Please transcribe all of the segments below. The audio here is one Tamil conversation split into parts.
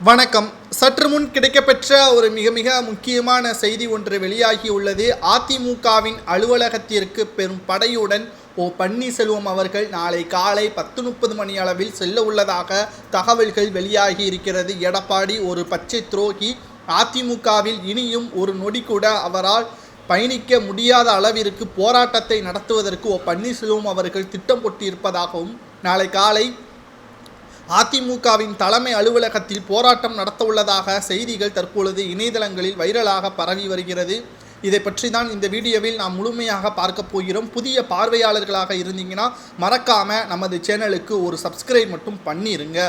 வணக்கம். சற்று முன் கிடைக்கப்பெற்ற ஒரு மிக முக்கியமான செய்தி ஒன்று வெளியாகியுள்ளது. அதிமுகவின் அலுவலகத்திற்கு பெரும் படையுடன் பன்னீர்செல்வம் அவர்கள் நாளை காலை 10:30 மணி அளவில் செல்ல உள்ளதாக தகவல்கள் வெளியாகி இருக்கிறது. எடப்பாடி ஒரு பச்சை துரோகி, அதிமுகவில் இனியும் ஒரு நொடி கூட அவரால் பயணிக்க முடியாத அளவிற்கு போராட்டத்தை நடத்துவதற்கு பன்னீர்செல்வம் அவர்கள் திட்டம் போட்டியிருப்பதாகவும், நாளை காலை அதிமுகவின் தலைமை அலுவலகத்தில் போராட்டம் நடத்த உள்ளதாக செய்திகள் தற்பொழுது இணையதளங்களில் வைரலாக பரவி வருகிறது. இதை பற்றி தான் இந்த வீடியோவில் நாம் முழுமையாக பார்க்க போகிறோம். புதிய பார்வையாளர்களாக இருந்தீங்கன்னா மறக்காமல் நமது சேனலுக்கு ஒரு சப்ஸ்கிரைப் மட்டும் பண்ணிடுங்க.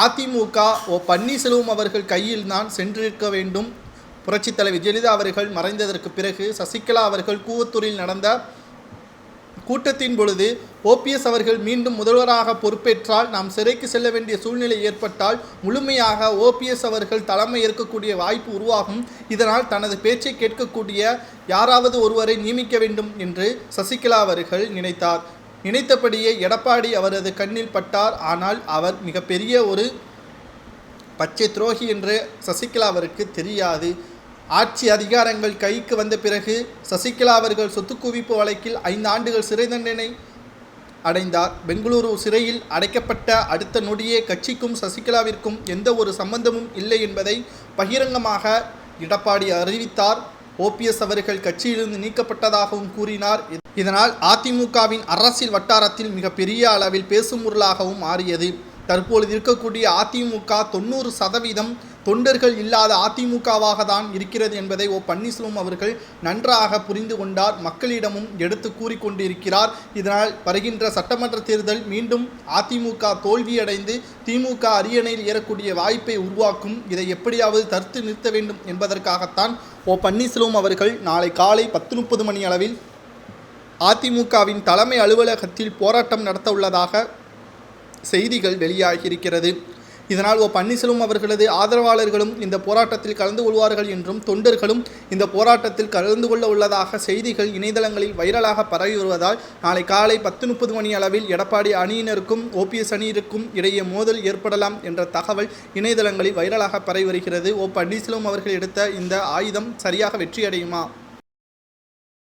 அதிமுக பன்னீர்செல்வம் அவர்கள் கையில் தான் சென்றிருக்க வேண்டும். புரட்சித் தலைவர் ஜெயலலிதா அவர்கள் மறைந்ததற்கு பிறகு சசிகலா அவர்கள் கூவத்தூரில் நடந்த கூட்டத்தின் பொழுது ஓபிஎஸ் அவர்கள் மீண்டும் முதல்வராக பொறுப்பேற்றால் நாம் சிறைக்கு செல்ல வேண்டிய சூழ்நிலை ஏற்பட்டால் முழுமையாக ஓபிஎஸ் அவர்கள் தலைமை ஏற்கக்கூடிய வாய்ப்பு உருவாகும். இதனால் தனது பேச்சை கேட்கக்கூடிய யாராவது ஒருவரை நியமிக்க வேண்டும் என்று சசிகலா அவர்கள் நினைத்தார். நினைத்தபடியே எடப்பாடி அவரது கண்ணில் பட்டார். ஆனால் அவர் மிகப்பெரிய ஒரு பச்சை துரோகி என்று சசிகலா அவருக்கு தெரியாது. ஆட்சி அதிகாரங்கள் கைக்கு வந்த பிறகு சசிகலா அவர்கள் சொத்து குவிப்பு வழக்கில் 5 ஆண்டுகள் சிறை தண்டனை அடைந்தார். பெங்களூரு சிறையில் அடைக்கப்பட்ட அடுத்த நொடியே கட்சிக்கும் சசிகலாவிற்கும் எந்த ஒரு சம்பந்தமும் இல்லை என்பதை பகிரங்கமாக எடப்பாடி அறிவித்தார். ஓபிஎஸ் அவர்கள் கட்சியிலிருந்து நீக்கப்பட்டதாகவும் கூறினார். இதனால் அதிமுகவின் அரசியல் வட்டாரத்தில் மிகப்பெரிய அளவில் பேசும் பொருளாகவும் மாறியது. தற்பொழுது இருக்கக்கூடிய அதிமுக 90% தொண்டர்கள் இல்லாத அதிமுகவாக தான் இருக்கிறது என்பதை பன்னீர்செல்வம் அவர்கள் நன்றாக புரிந்து கொண்டார். மக்களிடமும் எடுத்து கூறிக்கொண்டிருக்கிறார். இதனால் வருகின்ற சட்டமன்ற தேர்தல் மீண்டும் அதிமுக தோல்வியடைந்து திமுக அரியணையில் ஏறக்கூடிய வாய்ப்பை உருவாக்கும். இதை எப்படியாவது தடுத்து நிறுத்த வேண்டும் என்பதற்காகத்தான் பன்னீர்செல்வம் அவர்கள் நாளை காலை 10:30 மணி அளவில் அதிமுகவின் தலைமை அலுவலகத்தில் போராட்டம் நடத்த உள்ளதாக செய்திகள் வெளியாகியிருக்கிறது. இதனால் பன்னீர்செல்வம் அவர்களது ஆதரவாளர்களும் இந்த போராட்டத்தில் கலந்து கொள்வார்கள் என்றும், தொண்டர்களும் இந்த போராட்டத்தில் கலந்து கொள்ள உள்ளதாக செய்திகள் இணையதளங்களில் வைரலாக பரவி வருவதால் நாளை காலை 10:30 மணி அளவில் எடப்பாடி அணியினருக்கும் ஓபிஎஸ் அணியினருக்கும் இடையே மோதல் ஏற்படலாம் என்ற தகவல் இணையதளங்களில் வைரலாக பரவி வருகிறது. பன்னீர்செல்வம் அவர்கள் எடுத்த இந்த ஆயுதம் சரியாக வெற்றியடையுமா?